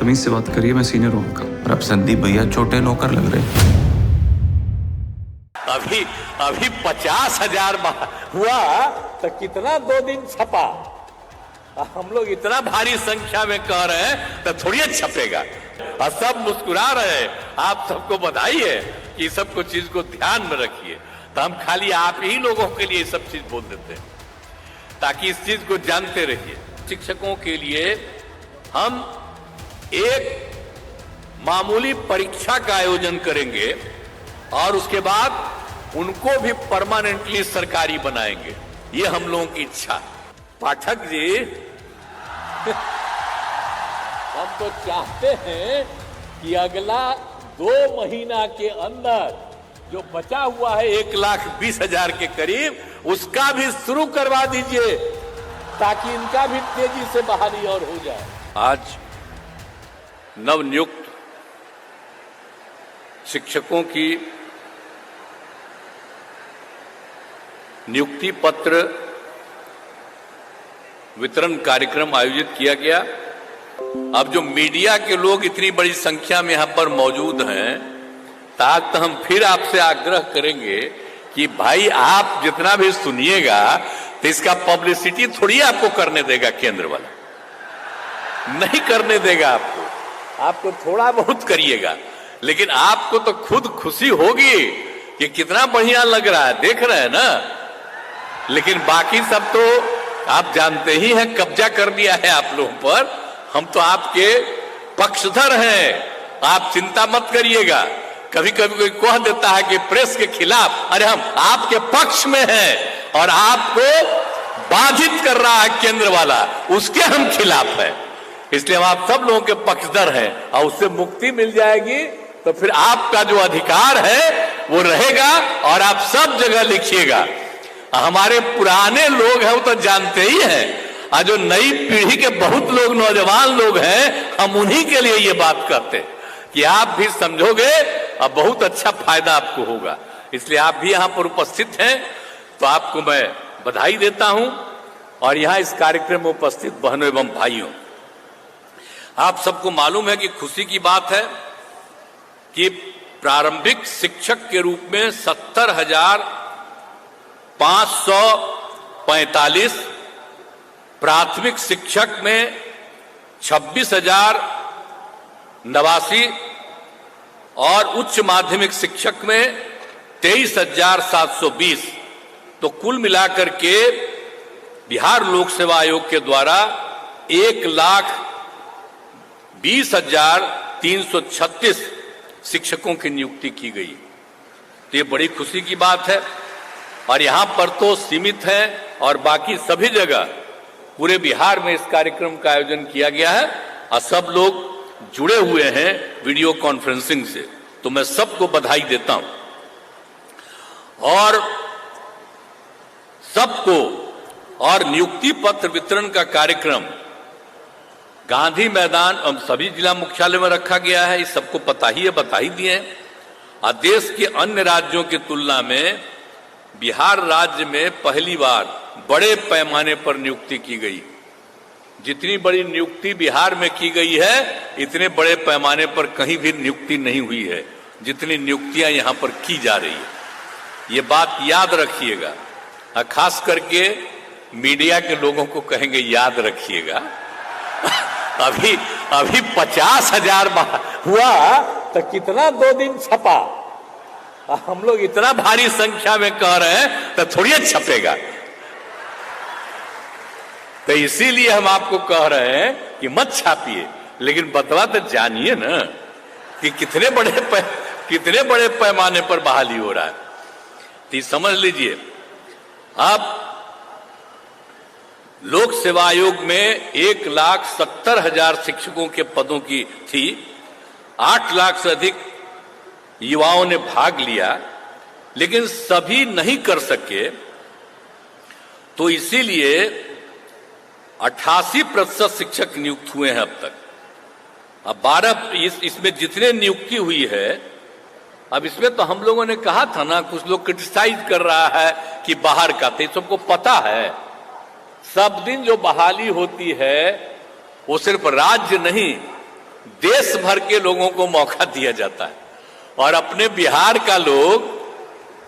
तमीज से बात करिए, मैं सीनियर हूँ आपका। और अब संदीप भैया छोटे नौकर लग रहे। अभी 50,000 हुआ तो कितना 2 दिन छपा। हम लोग इतना भारी संख्या में कह रहे हैं तो थोड़ी छपेगा। और सब मुस्कुरा रहे हैं। आप सबको बधाई है कि सब कुछ चीज को ध्यान में रखिए। तो हम खाली आप ही लोगों के लिए सब चीज बोल देते हैं ताकि इस चीज को जानते रहिए। शिक्षकों के लिए हम एक मामूली परीक्षा का आयोजन करेंगे और उसके बाद उनको भी परमानेंटली सरकारी बनाएंगे। ये हम लोगों की इच्छा। पाठक जी, हम तो चाहते हैं कि अगला 2 महीना के अंदर जो बचा हुआ है 1,20,000 के करीब, उसका भी शुरू करवा दीजिए ताकि इनका भी तेजी से बहाली और हो जाए। आज नवनियुक्त शिक्षकों की नियुक्ति पत्र वितरण कार्यक्रम आयोजित किया गया। अब जो मीडिया के लोग इतनी बड़ी संख्या में यहां पर मौजूद हैं, ताकि तो हम फिर आपसे आग्रह करेंगे कि भाई आप जितना भी सुनिएगा तो इसका पब्लिसिटी थोड़ी आपको करने देगा केंद्र वाला, नहीं करने देगा आपको थोड़ा बहुत करिएगा, लेकिन आपको तो खुद खुशी होगी कि कितना बढ़िया लग रहा है, देख रहे हैं ना। लेकिन बाकी सब तो आप जानते ही हैं, कब्जा कर दिया है आप लोगों पर। हम तो आपके पक्षधर हैं, आप चिंता मत करिएगा। कभी कभी कोई कह देता है कि प्रेस के खिलाफ, अरे हम आपके पक्ष में हैं और आपको बाधित कर रहा है केंद्र वाला, उसके हम खिलाफ हैं। इसलिए हम आप सब लोगों के पक्षधर हैं और उससे मुक्ति मिल जाएगी तो फिर आपका जो अधिकार है वो रहेगा और आप सब जगह लिखिएगा। हमारे पुराने लोग हैं वो तो जानते ही हैं, और जो नई पीढ़ी के बहुत लोग नौजवान लोग हैं, हम उन्हीं के लिए ये बात करते हैं कि आप भी समझोगे और बहुत अच्छा फायदा आपको होगा। इसलिए आप भी यहां पर उपस्थित हैं तो आपको मैं बधाई देता हूं। और यहां इस कार्यक्रम में उपस्थित बहनों एवं भाइयों, आप सबको मालूम है कि खुशी की बात है कि प्रारंभिक शिक्षक के रूप में 70,545, प्राथमिक शिक्षक में 26,089 और उच्च माध्यमिक शिक्षक में 23,720, तो कुल मिलाकर के बिहार लोक सेवा आयोग के द्वारा 1,20,336 शिक्षकों की नियुक्ति की गई। तो ये बड़ी खुशी की बात है। और यहां पर तो सीमित है और बाकी सभी जगह पूरे बिहार में इस कार्यक्रम का आयोजन किया गया है और सब लोग जुड़े हुए हैं वीडियो कॉन्फ्रेंसिंग से। तो मैं सबको बधाई देता हूं और सबको। और नियुक्ति पत्र वितरण का कार्यक्रम गांधी मैदान और सभी जिला मुख्यालय में रखा गया है। इस सबको पता ही है, बता ही दिए। और देश के अन्य राज्यों की तुलना में बिहार राज्य में पहली बार बड़े पैमाने पर नियुक्ति की गई। जितनी बड़ी नियुक्ति बिहार में की गई है, इतने बड़े पैमाने पर कहीं भी नियुक्ति नहीं हुई है जितनी नियुक्तियां यहां पर की जा रही है। ये बात याद रखिएगा। खास करके मीडिया के लोगों को कहेंगे याद रखिएगा। अभी 50,000 हुआ तो कितना 2 दिन छपा। हम लोग इतना भारी संख्या में कह रहे हैं तो थोड़ी छपेगा। तो इसीलिए हम आपको कह रहे हैं कि मत छापिए, लेकिन बतवा तो जानिए ना कि कितने बड़े पैमाने पर बहाली हो रहा है। तो समझ लीजिए, अब लोक सेवा आयोग में 1,70,000 शिक्षकों के पदों की थी। 8 लाख से अधिक युवाओं ने भाग लिया, लेकिन सभी नहीं कर सके। तो इसीलिए 88% शिक्षक नियुक्त हुए हैं अब तक। अब 12 इसमें जितने नियुक्ति हुई है, अब इसमें तो हम लोगों ने कहा था ना, कुछ लोग क्रिटिसाइज कर रहा है कि बाहर का, तो सबको पता है सब दिन जो बहाली होती है वो सिर्फ राज्य नहीं, देश भर के लोगों को मौका दिया जाता है, और अपने बिहार का लोग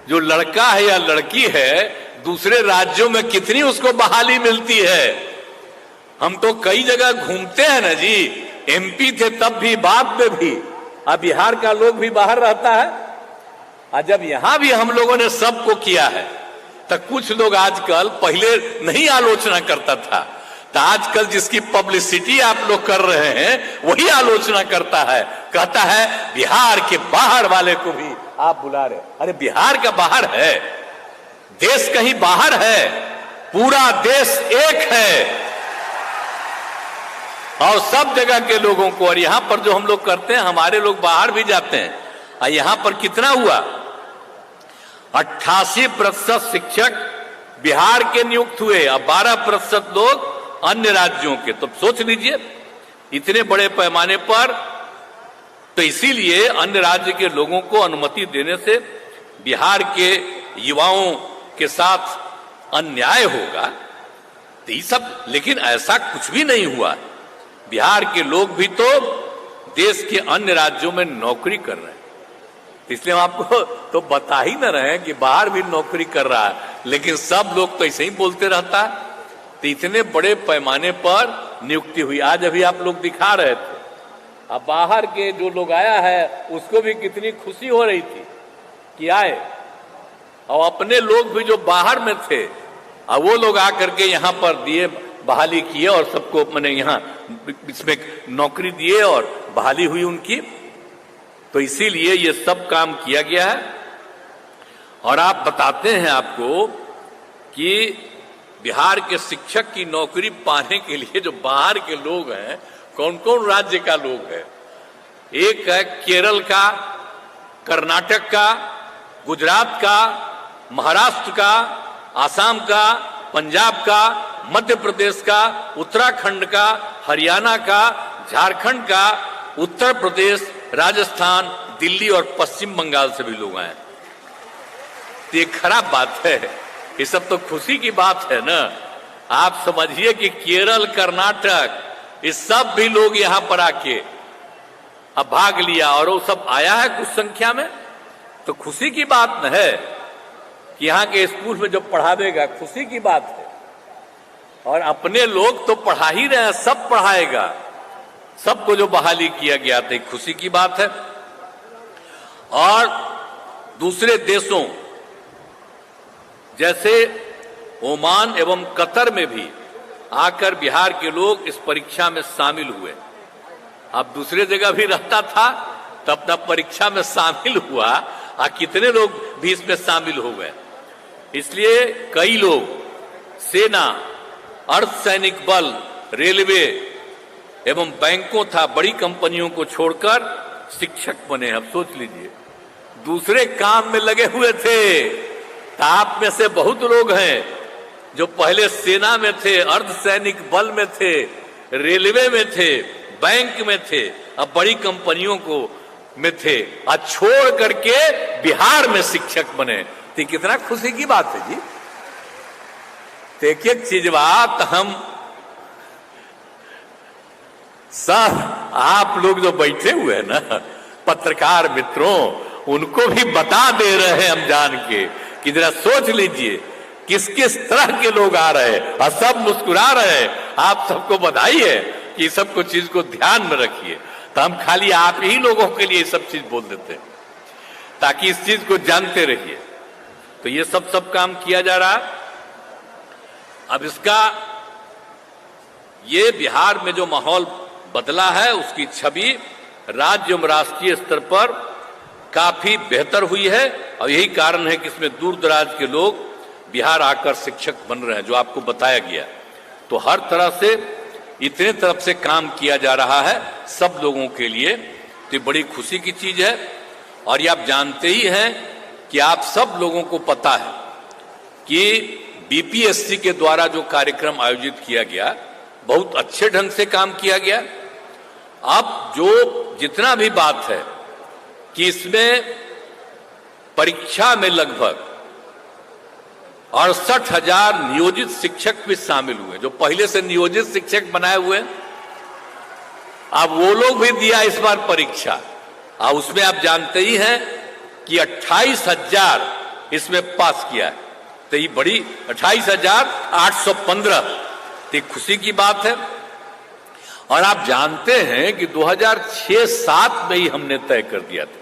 जो लड़का है या लड़की है दूसरे राज्यों में कितनी उसको बहाली मिलती है। हम तो कई जगह घूमते हैं ना जी, एमपी थे तब भी, बाद में भी, अब बिहार का लोग भी बाहर रहता है। और जब यहां भी हम लोगों ने सबको किया है, तो कुछ लोग आजकल, पहले नहीं आलोचना करता था, तो आजकल जिसकी पब्लिसिटी आप लोग कर रहे हैं वही आलोचना करता है, कहता है बिहार के बाहर वाले को भी आप बुला रहे। अरे बिहार का बाहर है, देश कहीं बाहर है, पूरा देश एक है, और सब जगह के लोगों को। और यहां पर जो हम लोग करते हैं, हमारे लोग बाहर भी जाते हैं, और यहां पर कितना हुआ, 88% शिक्षक बिहार के नियुक्त हुए, और 12% लोग अन्य राज्यों के। तो सोच लीजिए इतने बड़े पैमाने पर। तो इसीलिए अन्य राज्य के लोगों को अनुमति देने से बिहार के युवाओं के साथ अन्याय होगा, तो ये सब। लेकिन ऐसा कुछ भी नहीं हुआ। बिहार के लोग भी तो देश के अन्य राज्यों में नौकरी कर रहे हैं, इसलिए हम आपको तो बता ही न रहे हैं कि बाहर भी नौकरी कर रहा है, लेकिन सब लोग तो ऐसे ही बोलते रहता है। तो इतने बड़े पैमाने पर नियुक्ति हुई। आज अभी आप लोग दिखा रहे थे, अब बाहर के जो लोग आया है उसको भी कितनी खुशी हो रही थी कि आए, और अपने लोग भी जो बाहर में थे, और वो लोग आकर के यहाँ पर दिए, बहाली किए, और सबको मैंने यहाँ इसमें नौकरी दिए और बहाली हुई उनकी। तो इसीलिए ये सब काम किया गया है। और आप बताते हैं आपको कि बिहार के शिक्षक की नौकरी पाने के लिए जो बाहर के लोग हैं, कौन कौन राज्य का लोग है। एक है केरल का, कर्नाटक का, गुजरात का, महाराष्ट्र का, आसाम का, पंजाब का, मध्य प्रदेश का, उत्तराखंड का, हरियाणा का, झारखंड का, उत्तर प्रदेश, राजस्थान, दिल्ली और पश्चिम बंगाल से भी लोग आए। तो ये खराब बात है, ये सब तो खुशी की बात है ना। आप समझिए कि केरल, कर्नाटक, ये सब भी लोग यहां पर आके अब भाग लिया, और वो सब आया है कुछ संख्या में, तो खुशी की बात न है कि यहाँ के स्कूल में जो पढ़ावेगा, खुशी की बात है। और अपने लोग तो पढ़ा ही रहे हैं, सब पढ़ाएगा, सबको जो बहाली किया गया था, खुशी की बात है। और दूसरे देशों जैसे ओमान एवं कतर में भी आकर बिहार के लोग इस परीक्षा में शामिल हुए। अब दूसरे जगह भी रहता था तो अपना परीक्षा में शामिल हुआ, और कितने लोग भी इसमें शामिल हो गए। इसलिए कई लोग सेना, अर्धसैनिक बल, रेलवे एवं बैंकों था, बड़ी कंपनियों को छोड़कर शिक्षक बने। अब सोच लीजिए, दूसरे काम में लगे हुए थे। आप में से बहुत लोग हैं जो पहले सेना में थे, अर्धसैनिक बल में थे, रेलवे में थे, बैंक में थे, अब बड़ी कंपनियों को में थे, और छोड़ करके बिहार में शिक्षक बने। तो कितना खुशी की बात है जी। तो एक एक चीज बात हम सब आप लोग जो बैठे हुए हैं ना, पत्रकार मित्रों, उनको भी बता दे रहे हैं हम जान के कि जरा सोच लीजिए किस किस तरह के लोग आ रहे हैं, और सब मुस्कुरा रहे हैं। आप सबको बधाई है कि सबको चीज को ध्यान में रखिए। तो हम खाली आप ही लोगों के लिए सब चीज बोल देते हैं ताकि इस चीज को जानते रहिए। तो ये सब काम किया जा रहा है। अब इसका ये बिहार में जो माहौल बदला है, उसकी छवि राज्य एवं राष्ट्रीय स्तर पर काफी बेहतर हुई है, और यही कारण है कि इसमें दूर दराज के लोग बिहार आकर शिक्षक बन रहे हैं, जो आपको बताया गया। तो हर तरह से इतने तरफ से काम किया जा रहा है सब लोगों के लिए, तो बड़ी खुशी की चीज है। और ये आप जानते ही हैं कि आप सब लोगों को पता है कि बीपीएससी के द्वारा जो कार्यक्रम आयोजित किया गया, बहुत अच्छे ढंग से काम किया गया। अब जो जितना भी बात है कि इसमें परीक्षा में लगभग 68,000 नियोजित शिक्षक भी शामिल हुए, जो पहले से नियोजित शिक्षक बनाए हुए, अब वो लोग भी दिया इस बार परीक्षा। अब उसमें आप जानते ही हैं कि 28,000 इसमें पास किया है। तो ये बड़ी 28,815, तो खुशी की बात है। और आप जानते हैं कि 2006-07 में ही हमने तय कर दिया था।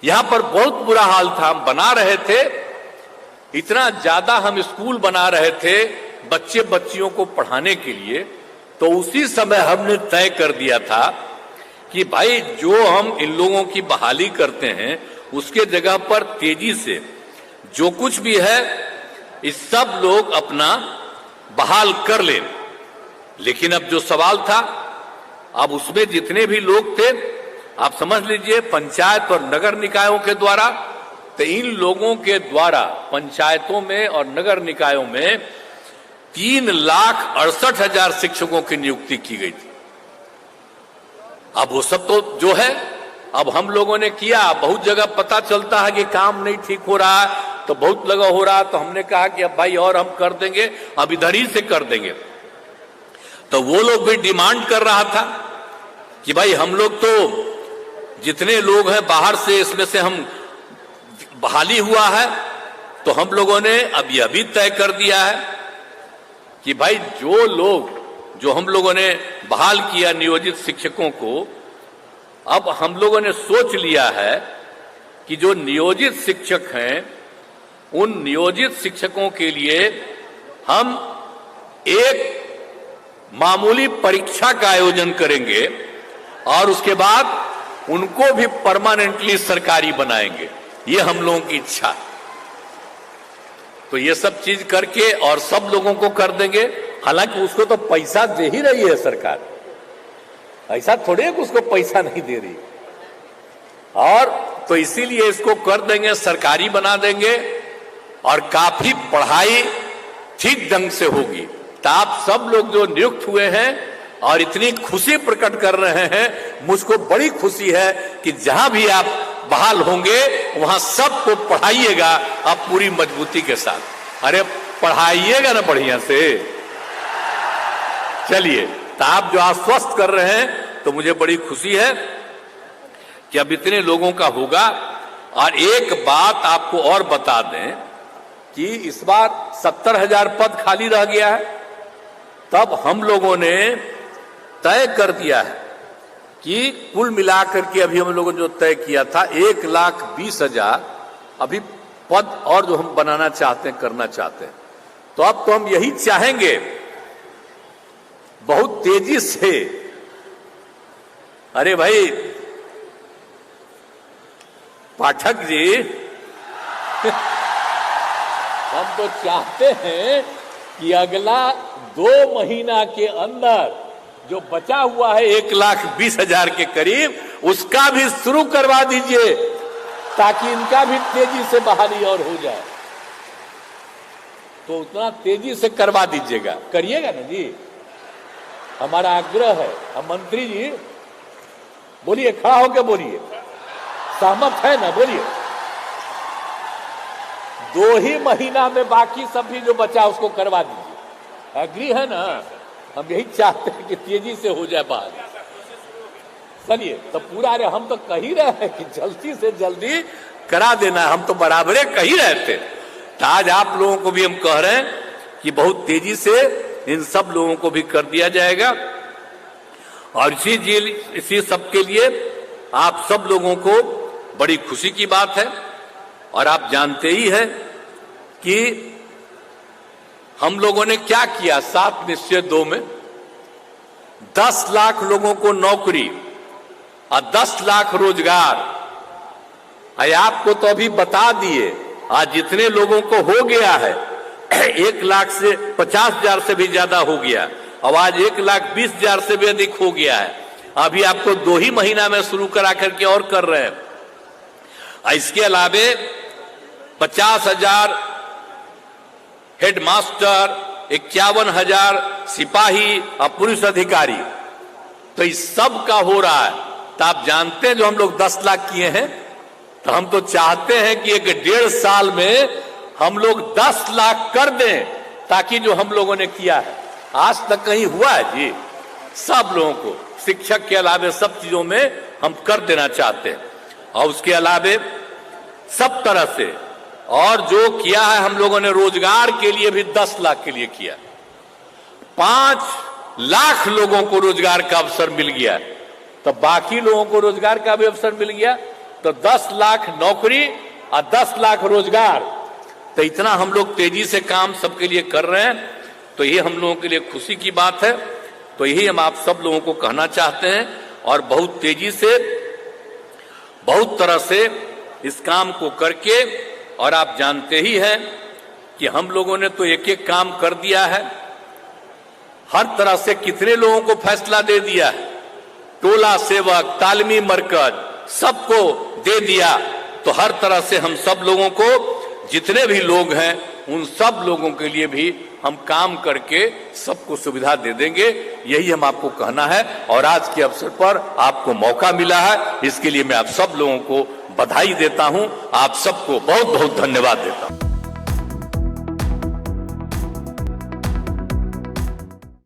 यहां पर बहुत बुरा हाल था, हम बना रहे थे, इतना ज्यादा हम स्कूल बना रहे थे बच्चे बच्चियों को पढ़ाने के लिए। तो उसी समय हमने तय कर दिया था कि भाई जो हम इन लोगों की बहाली करते हैं उसके जगह पर तेजी से जो कुछ भी है इस सब लोग अपना बहाल कर लें। लेकिन अब जो सवाल था, अब उसमें जितने भी लोग थे, आप समझ लीजिए पंचायत और नगर निकायों के द्वारा, तो इन लोगों के द्वारा पंचायतों में और नगर निकायों में 3,68,000 शिक्षकों की नियुक्ति की गई थी। अब वो सब तो जो है अब हम लोगों ने किया। बहुत जगह पता चलता है कि काम नहीं ठीक हो रहा है, तो बहुत लगा हो रहा है, तो हमने कहा कि अब भाई और हम कर देंगे, अब इधर ही से कर देंगे। तो वो लोग भी डिमांड कर रहा था कि भाई हम लोग तो जितने लोग हैं बाहर से, इसमें से हम बहाली हुआ है, तो हम लोगों ने अब यह भी तय कर दिया है कि भाई जो लोग जो हम लोगों ने बहाल किया नियोजित शिक्षकों को, अब हम लोगों ने सोच लिया है कि जो नियोजित शिक्षक हैं उन नियोजित शिक्षकों के लिए हम एक मामूली परीक्षा का आयोजन करेंगे और उसके बाद उनको भी परमानेंटली सरकारी बनाएंगे। ये हम लोगों की इच्छा। तो ये सब चीज करके और सब लोगों को कर देंगे। हालांकि उसको तो पैसा दे ही रही है सरकार, ऐसा थोड़े है कि उसको पैसा नहीं दे रही। और तो इसीलिए इसको कर देंगे, सरकारी बना देंगे और काफी पढ़ाई ठीक ढंग से होगी। तो आप सब लोग जो नियुक्त हुए हैं और इतनी खुशी प्रकट कर रहे हैं, मुझको बड़ी खुशी है कि जहां भी आप बहाल होंगे वहां सबको पढ़ाइएगा आप पूरी मजबूती के साथ। अरे पढ़ाइएगा ना बढ़िया से। चलिए, तो आप जो आश्वस्त कर रहे हैं तो मुझे बड़ी खुशी है कि अब इतने लोगों का होगा। और एक बात आपको और बता दें कि इस बार 70,000 पद खाली रह गया है। तब हम लोगों ने तय कर दिया है कि कुल मिलाकर के अभी हम लोगों ने जो तय किया था 1,20,000 अभी पद और जो हम बनाना चाहते हैं, करना चाहते हैं। तो अब तो हम यही चाहेंगे बहुत तेजी से। अरे भाई पाठक जी हम तो चाहते हैं कि अगला 2 महीना के अंदर जो बचा हुआ है 1,20,000 के करीब, उसका भी शुरू करवा दीजिए ताकि इनका भी तेजी से बहाली और हो जाए। तो उतना तेजी से करवा दीजिएगा, करिएगा ना जी, हमारा आग्रह है। हम मंत्री जी बोलिए, खड़ा होकर बोलिए, सहमत है ना, बोलिए। 2 ही महीना में बाकी सब भी जो बचा उसको करवा दीजिए। एग्री है ना? हम यही चाहते हैं कि तेजी से हो जाए बात। चलिए, तो पूरा अरे हम तो कह ही रहे हैं कि जल्दी से जल्दी करा देना, हम तो बराबरे कह ही रहे थे। तो आज आप लोगों को भी हम कह रहे हैं कि बहुत तेजी से इन सब लोगों को भी कर दिया जाएगा। और इसी सब के लिए आप सब लोगों को बड़ी खुशी की बात है। और आप जानते ही हैं कि हम लोगों ने क्या किया 7 निश्चय 2 में 10 लाख लोगों को नौकरी और 10 लाख रोजगार। आपको तो अभी बता दिए, आज जितने लोगों को हो गया है 1,50,000 से भी ज्यादा हो गया, और आज 1,20,000 से भी अधिक हो गया है। अभी आपको 2 ही महीना में शुरू करा करके और कर रहे हैं। इसके अलावे 50,000 हेडमास्टर, 51,000 सिपाही और पुलिस अधिकारी, तो इस सब का हो रहा है। तो आप जानते हैं जो हम लोग 10 लाख किए हैं, तो हम तो चाहते हैं कि 1.5 साल में हम लोग 10 लाख कर दें, ताकि जो हम लोगों ने किया है आज तक कहीं हुआ है जी? सब लोगों को शिक्षक के अलावे सब चीजों में हम कर देना चाहते हैं। और उसके अलावे सब तरह से और जो किया है हम लोगों ने रोजगार के लिए भी 10 लाख के लिए किया, 5 लाख लोगों को रोजगार का अवसर मिल गया, तो बाकी लोगों को रोजगार का भी अवसर मिल गया, तो 10 लाख नौकरी और 10 लाख रोजगार। तो इतना हम लोग तेजी से काम सबके लिए कर रहे हैं, तो ये हम लोगों के लिए खुशी की बात है। तो यही हम आप सब लोगों को कहना चाहते हैं और बहुत तेजी से बहुत तरह से इस काम को करके, और आप जानते ही हैं कि हम लोगों ने तो एक एक काम कर दिया है, हर तरह से कितने लोगों को फैसला दे दिया है, टोला सेवक, तालीमी मरकज सबको दे दिया। तो हर तरह से हम सब लोगों को, जितने भी लोग हैं उन सब लोगों के लिए भी हम काम करके सबको सुविधा दे देंगे, यही हम आपको कहना है। और आज के अवसर पर आपको मौका मिला है, इसके लिए मैं आप सब लोगों को बधाई देता हूं, आप सबको बहुत बहुत धन्यवाद देता हूं।